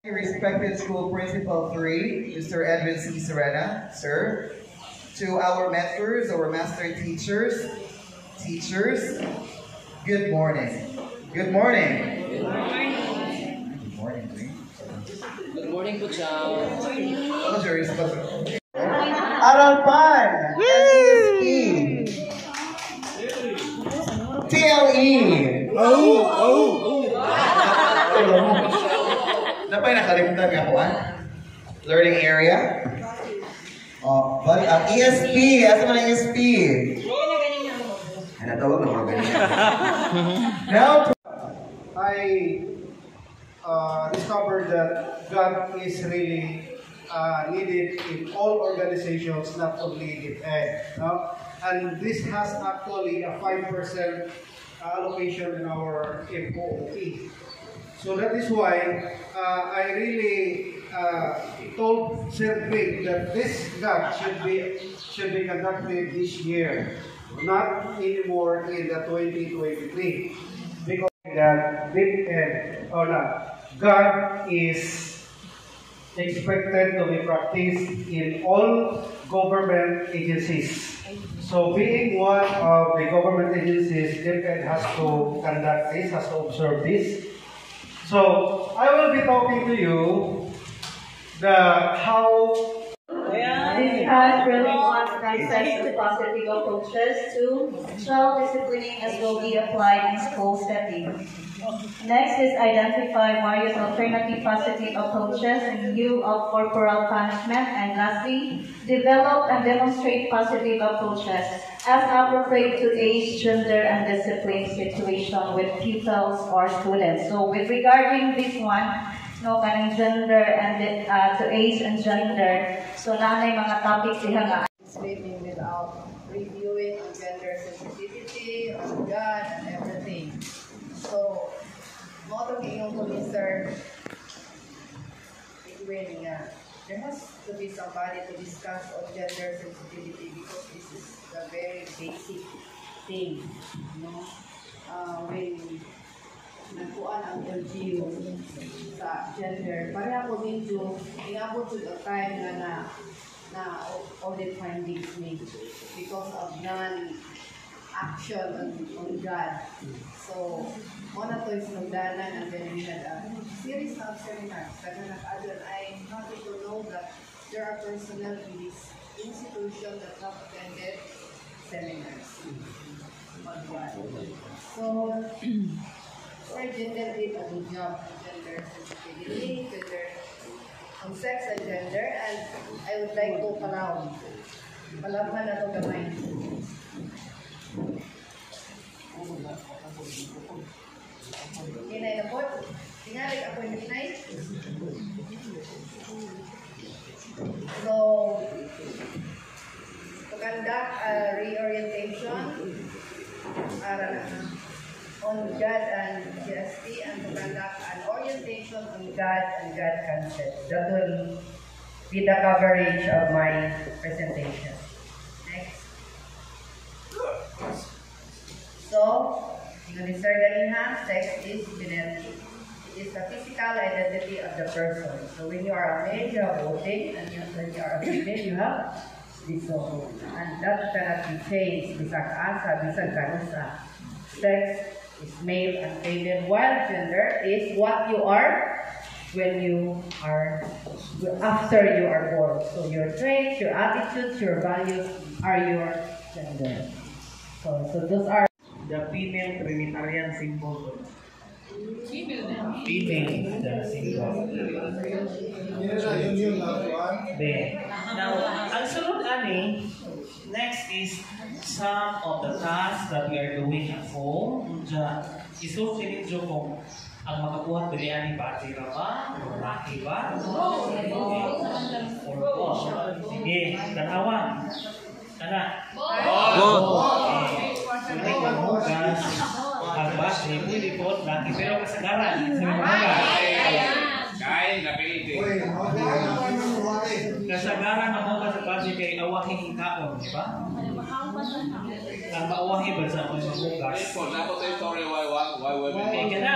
Respected School Principal 3, Mr. Edwin C. Serena, sir. To our mentors, our master teachers, good morning. Good morning. Good morning. Good morning, Green. Good morning po, Chow. Ano siya respect? Aralpan! SESP! TLE! Napay nakalimutan nga po, learning area? Oh, but ang ESP! Asa man ang ESP? Ano tawag na mga ganyan? Now, I discovered that God is really needed in all organizations, not only in ed. No? And this has actually a 5% allocation in our MOOE. So that is why I really told Sir Greg that this God should be conducted this year, not anymore in the 2023, because that big end or not, God is expected to be practiced in all government agencies. So being one of the government agencies, DepEd has to conduct this, has to observe this. So I will be talking to you how discuss relevant concepts and positive approaches to child disciplining as will be applied in school settings. Next is identify various alternative positive approaches in lieu of corporal punishment, and lastly, develop and demonstrate positive approaches as appropriate to age, gender, and discipline situation with pupils or students. So with regarding this one, no, kanang gender and to age and gender. So nanay mga topics diha nga. Sleeping without reviewing on gender sensitivity, on God, and everything. So, mo to iyong commiser, there has to be somebody to discuss on gender sensitivity because this is the very basic thing, you know. When nagkuan ang LGU sa gender, pareha po medyo inabot to the time na audit findings made because of non-action on God. So, muna to is nagdanan and then we had a series of seminars. Kaya nag-adon, I'm happy to know that there are personnel in this institution that have attended seminars on God. So, for gender did a good job on gender sensitivity, on sex and gender, and I would like to palaman na ito gamay. Hinay na po. Tingalig ako yung hinay. So, to conduct a reorientation on God and GST, and to conduct an orientation on God and God concept. That will be the coverage of my presentation. Next. So, Mr. Galinha, sex is binary. It is the physical identity of the person. So when you are a male, you have voting, and when you are a female, you have disown. And that cannot be changed. Bisag asa, bisag kanusa. Sex is male and female, while gender is what you are when you are, after you are born. So your traits, your attitudes, your values are your gender. So those are the female Trinitarian symbol. Female is the symbol. Now, ang sunod ani, next is some of the tasks that we are doing at home. Isulti ninyo kung ang makabuhat dili ani bati ra ba? Laki ba? Sige, tanawa. Ana. Sulit maghugas. Hagbas, pwede po, laki pero kasagaran. Sa mga kain, kapiliti. Kasagaran ang mga sa pati kay awaking ikaon, di ba? Ang mauwahi ba sa mga mabugas? Dapat sa story why women. Okay ka na.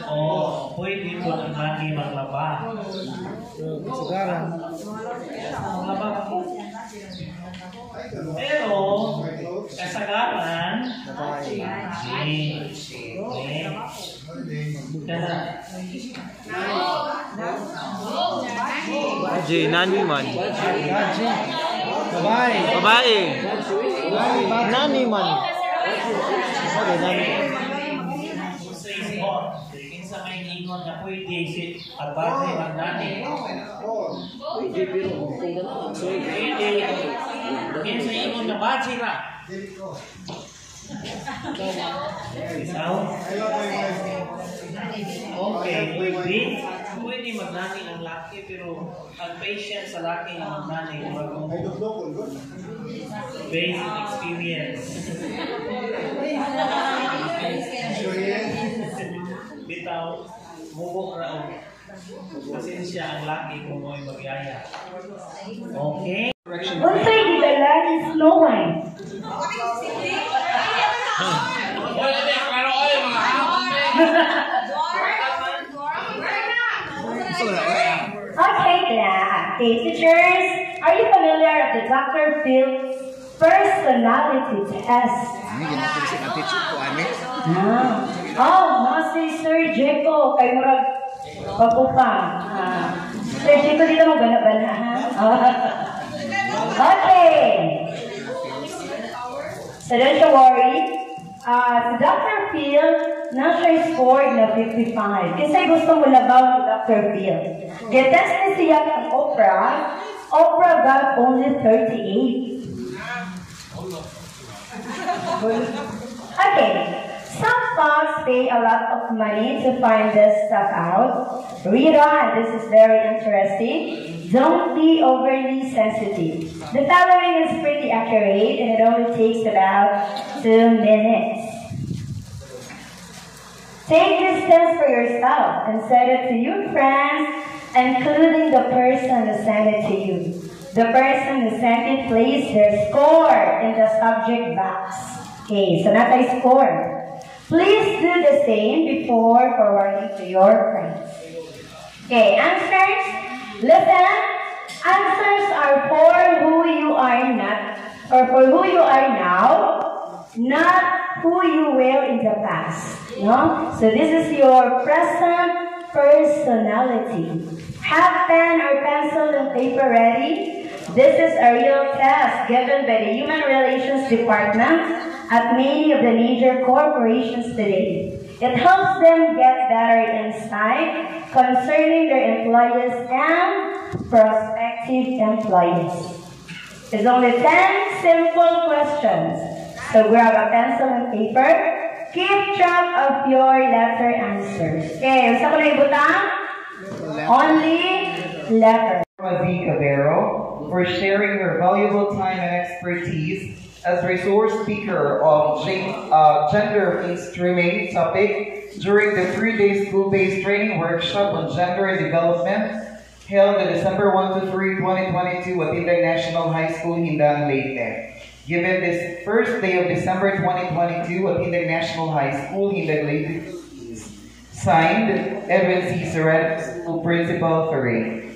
Oh, pwede po ang lagi maglaba. Maglaba po. Pero, kasagaran, Nani man. Babae. Babae. Nani man. sa isipon. Kinsa may ingon na pwede at bagay ang nani. Pwede. Kinsa ingon na bagay ra. Isaw? Okay, pwede. Pwede magnani ang laki pero ang patient sa laki ang magnani based on experience. Bitaw, mubok raw. Kasi siya ang laki kung mo'y magyaya. Okay? Unsay gidalan is Snow White. Okay, okay, teachers, are you familiar with the Dr. Phil's personality test? Si Sir Jeco, kay murag pagupang. Sir Jeco, dito mo bana-bana, ha? Okay. So don't you worry. Si Dr. Phil, na siya scored na 55. Kasi gusto mo labaw ni Dr. Phil. Getest ni siya ng Oprah. Oprah got only 38. Okay. Some folks pay a lot of money to find this stuff out. Read on. This is very interesting. Don't be overly sensitive. The following is pretty accurate and it only takes about 2 minutes. Take this test for yourself and send it to your friends, including the person who sent it to you. The person who sent it placed their score in the subject box. Okay, so not a score. Please do the same before forwarding to your friends. Okay, answers. Listen. Answers are for who you are not, or for who you are now, not who you were in the past. No? So this is your present personality. Have pen or pencil and paper ready. This is a real test given by the Human Relations Department at many of the major corporations today. It helps them get better insight concerning their employees and prospective employees. There's only 10 simple questions. So grab a pencil and paper. Keep track of your letter answers. Okay, saan ko na ibutang? Only letter. Mazie Cabero for sharing her valuable time and expertise as resource speaker of gender mainstreaming topic during the 3-day school-based training workshop on gender development held on December 1 to 3, 2022 at Inday National High School, Hindang, Leyte. Given this first day of December 2022 at Inday National High School, Hindang, Leyte, signed Edwin C. Serrano, School Principal 3.